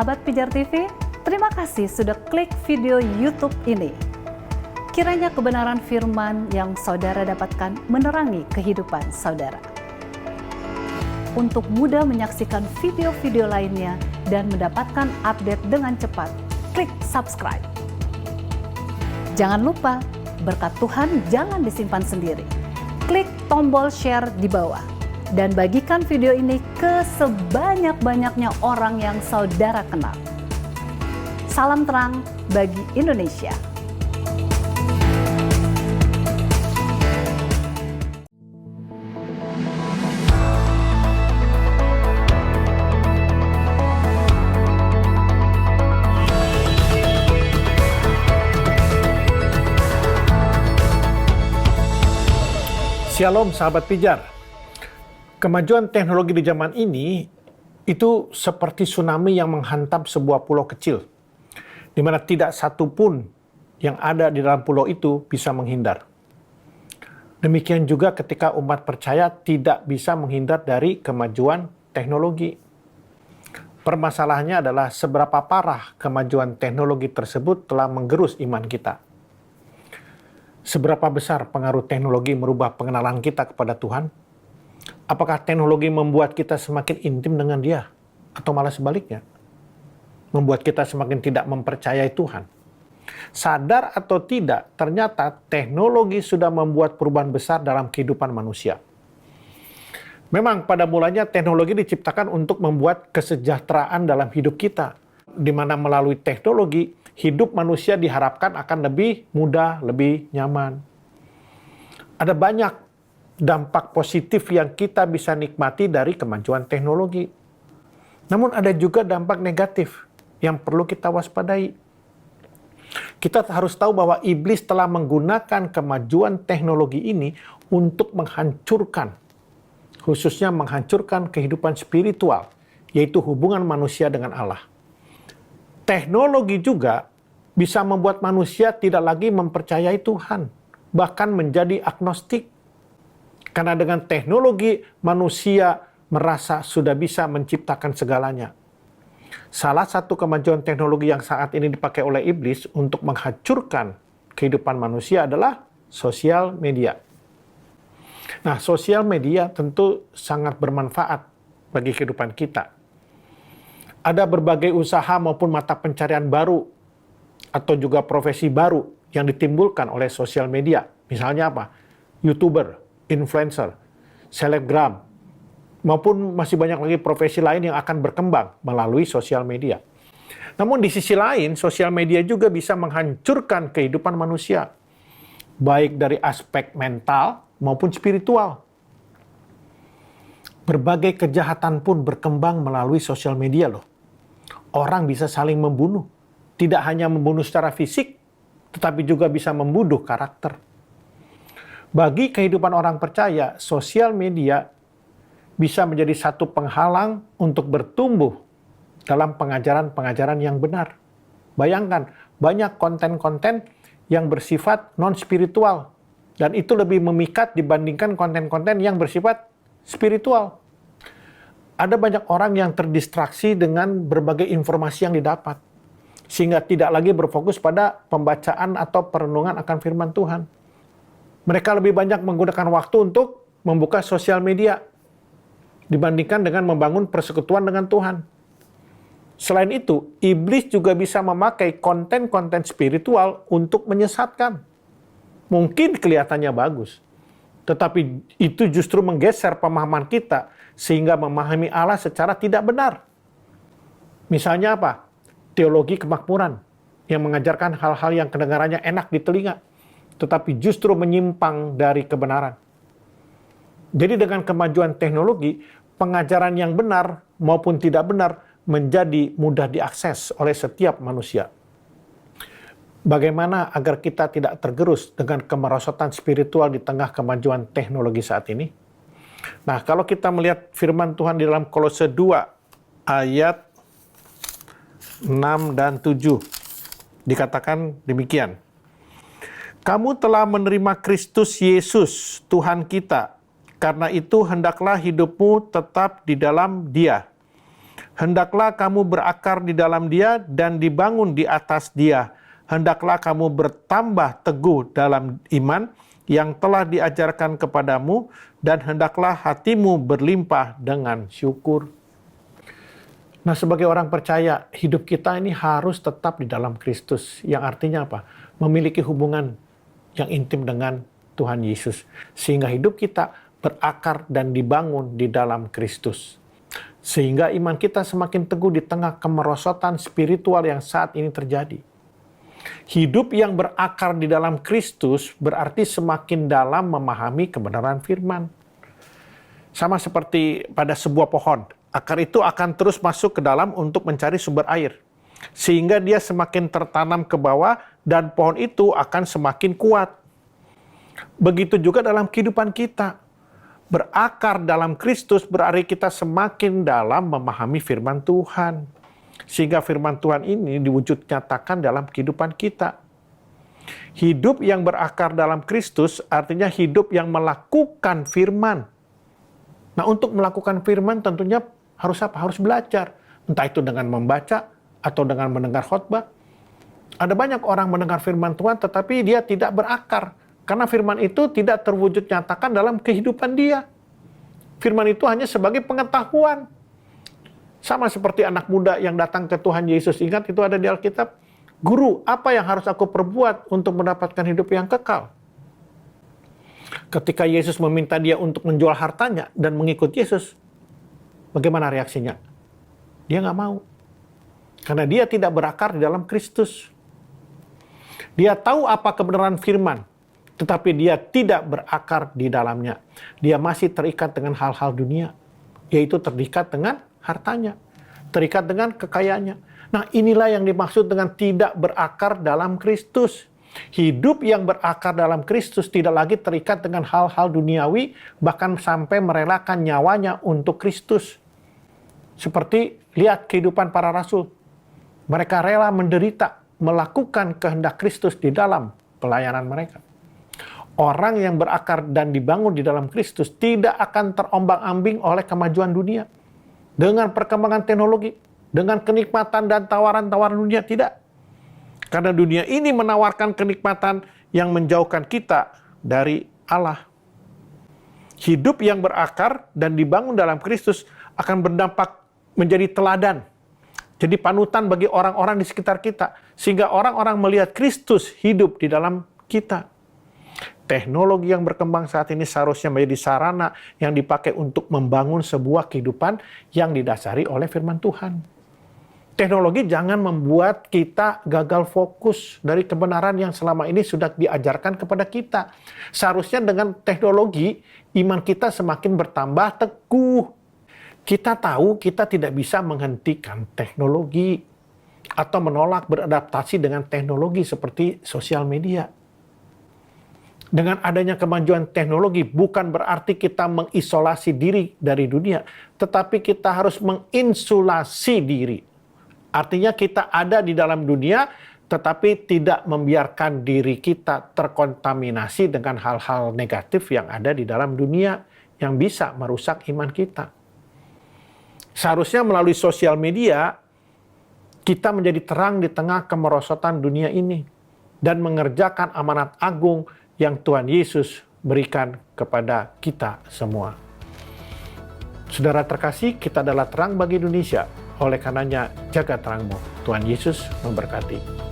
Sahabat Pijar TV, terima kasih sudah klik video YouTube ini. Kiranya kebenaran firman yang saudara dapatkan menerangi kehidupan saudara. Untuk mudah menyaksikan video-video lainnya dan mendapatkan update dengan cepat, klik subscribe. Jangan lupa, berkat Tuhan jangan disimpan sendiri. Klik tombol share di bawah dan bagikan video ini ke sebanyak-banyaknya orang yang saudara kenal. Salam terang bagi Indonesia. Shalom sahabat pijar. Kemajuan teknologi di zaman ini itu seperti tsunami yang menghantam sebuah pulau kecil, di mana tidak satu pun yang ada di dalam pulau itu bisa menghindar. Demikian juga ketika umat percaya tidak bisa menghindar dari kemajuan teknologi. Permasalahannya adalah seberapa parah kemajuan teknologi tersebut telah menggerus iman kita. Seberapa besar pengaruh teknologi merubah pengenalan kita kepada Tuhan? Apakah teknologi membuat kita semakin intim dengan Dia? Atau malah sebaliknya? Membuat kita semakin tidak mempercayai Tuhan? Sadar atau tidak, ternyata teknologi sudah membuat perubahan besar dalam kehidupan manusia. Memang pada mulanya teknologi diciptakan untuk membuat kesejahteraan dalam hidup kita, di mana melalui teknologi, hidup manusia diharapkan akan lebih mudah, lebih nyaman. Ada banyak dampak positif yang kita bisa nikmati dari kemajuan teknologi. Namun ada juga dampak negatif yang perlu kita waspadai. Kita harus tahu bahwa iblis telah menggunakan kemajuan teknologi ini untuk menghancurkan, khususnya menghancurkan kehidupan spiritual, yaitu hubungan manusia dengan Allah. Teknologi juga bisa membuat manusia tidak lagi mempercayai Tuhan, bahkan menjadi agnostik. Karena dengan teknologi, manusia merasa sudah bisa menciptakan segalanya. Salah satu kemajuan teknologi yang saat ini dipakai oleh iblis untuk menghancurkan kehidupan manusia adalah sosial media. Nah, sosial media tentu sangat bermanfaat bagi kehidupan kita. Ada berbagai usaha maupun mata pencarian baru atau juga profesi baru yang ditimbulkan oleh sosial media. Misalnya apa? YouTuber, influencer, selebgram, maupun masih banyak lagi profesi lain yang akan berkembang melalui sosial media. Namun di sisi lain, sosial media juga bisa menghancurkan kehidupan manusia, baik dari aspek mental maupun spiritual. Berbagai kejahatan pun berkembang melalui sosial media loh. Orang bisa saling membunuh, tidak hanya membunuh secara fisik, tetapi juga bisa membunuh karakter. Bagi kehidupan orang percaya, sosial media bisa menjadi satu penghalang untuk bertumbuh dalam pengajaran-pengajaran yang benar. Bayangkan, banyak konten-konten yang bersifat non-spiritual, dan itu lebih memikat dibandingkan konten-konten yang bersifat spiritual. Ada banyak orang yang terdistraksi dengan berbagai informasi yang didapat, sehingga tidak lagi berfokus pada pembacaan atau perenungan akan firman Tuhan. Mereka lebih banyak menggunakan waktu untuk membuka sosial media dibandingkan dengan membangun persekutuan dengan Tuhan. Selain itu, iblis juga bisa memakai konten-konten spiritual untuk menyesatkan. Mungkin kelihatannya bagus, tetapi itu justru menggeser pemahaman kita sehingga memahami Allah secara tidak benar. Misalnya apa? Teologi kemakmuran yang mengajarkan hal-hal yang kedengarannya enak di telinga, tetapi justru menyimpang dari kebenaran. Jadi dengan kemajuan teknologi, pengajaran yang benar maupun tidak benar menjadi mudah diakses oleh setiap manusia. Bagaimana agar kita tidak tergerus dengan kemerosotan spiritual di tengah kemajuan teknologi saat ini? Nah, kalau kita melihat firman Tuhan di dalam Kolose 2 ayat 6 dan 7, dikatakan demikian. Kamu telah menerima Kristus Yesus, Tuhan kita. Karena itu hendaklah hidupmu tetap di dalam Dia. Hendaklah kamu berakar di dalam Dia dan dibangun di atas Dia. Hendaklah kamu bertambah teguh dalam iman yang telah diajarkan kepadamu, dan hendaklah hatimu berlimpah dengan syukur. Nah, sebagai orang percaya, hidup kita ini harus tetap di dalam Kristus. Yang artinya apa? Memiliki hubungan yang intim dengan Tuhan Yesus. Sehingga hidup kita berakar dan dibangun di dalam Kristus. Sehingga iman kita semakin teguh di tengah kemerosotan spiritual yang saat ini terjadi. Hidup yang berakar di dalam Kristus berarti semakin dalam memahami kebenaran firman. Sama seperti pada sebuah pohon, akar itu akan terus masuk ke dalam untuk mencari sumber air. Sehingga dia semakin tertanam ke bawah dan pohon itu akan semakin kuat. Begitu juga dalam kehidupan kita. Berakar dalam Kristus berarti kita semakin dalam memahami firman Tuhan. Sehingga firman Tuhan ini diwujud nyatakan dalam kehidupan kita. Hidup yang berakar dalam Kristus artinya hidup yang melakukan firman. Nah, untuk melakukan firman tentunya harus apa? Harus belajar. Entah itu dengan membaca atau dengan mendengar khotbah. Ada banyak orang mendengar firman Tuhan tetapi dia tidak berakar. Karena firman itu tidak terwujud nyatakan dalam kehidupan dia. Firman itu hanya sebagai pengetahuan. Sama seperti anak muda yang datang ke Tuhan Yesus. Ingat itu ada di Alkitab. Guru, apa yang harus aku perbuat untuk mendapatkan hidup yang kekal? Ketika Yesus meminta dia untuk menjual hartanya dan mengikut Yesus, bagaimana reaksinya? Dia nggak mau. Karena dia tidak berakar di dalam Kristus. Dia tahu apa kebenaran firman, tetapi dia tidak berakar di dalamnya. Dia masih terikat dengan hal-hal dunia, yaitu terikat dengan hartanya, terikat dengan kekayaannya. Nah, inilah yang dimaksud dengan tidak berakar dalam Kristus. Hidup yang berakar dalam Kristus tidak lagi terikat dengan hal-hal duniawi, bahkan sampai merelakan nyawanya untuk Kristus. Seperti lihat kehidupan para rasul. Mereka rela menderita, melakukan kehendak Kristus di dalam pelayanan mereka. Orang yang berakar dan dibangun di dalam Kristus tidak akan terombang-ambing oleh kemajuan dunia. Dengan perkembangan teknologi, dengan kenikmatan dan tawaran-tawaran dunia, tidak. Karena dunia ini menawarkan kenikmatan yang menjauhkan kita dari Allah. Hidup yang berakar dan dibangun dalam Kristus akan berdampak menjadi teladan. Jadi panutan bagi orang-orang di sekitar kita. Sehingga orang-orang melihat Kristus hidup di dalam kita. Teknologi yang berkembang saat ini seharusnya menjadi sarana yang dipakai untuk membangun sebuah kehidupan yang didasari oleh firman Tuhan. Teknologi jangan membuat kita gagal fokus dari kebenaran yang selama ini sudah diajarkan kepada kita. Seharusnya dengan teknologi, iman kita semakin bertambah teguh. Kita tahu kita tidak bisa menghentikan teknologi atau menolak beradaptasi dengan teknologi seperti sosial media. Dengan adanya kemajuan teknologi bukan berarti kita mengisolasi diri dari dunia, tetapi kita harus menginsulasi diri. Artinya kita ada di dalam dunia, tetapi tidak membiarkan diri kita terkontaminasi dengan hal-hal negatif yang ada di dalam dunia yang bisa merusak iman kita. Seharusnya melalui sosial media, kita menjadi terang di tengah kemerosotan dunia ini dan mengerjakan amanat agung yang Tuhan Yesus berikan kepada kita semua. Saudara terkasih, kita adalah terang bagi Indonesia. Oleh karenanya, jaga terangmu. Tuhan Yesus memberkati.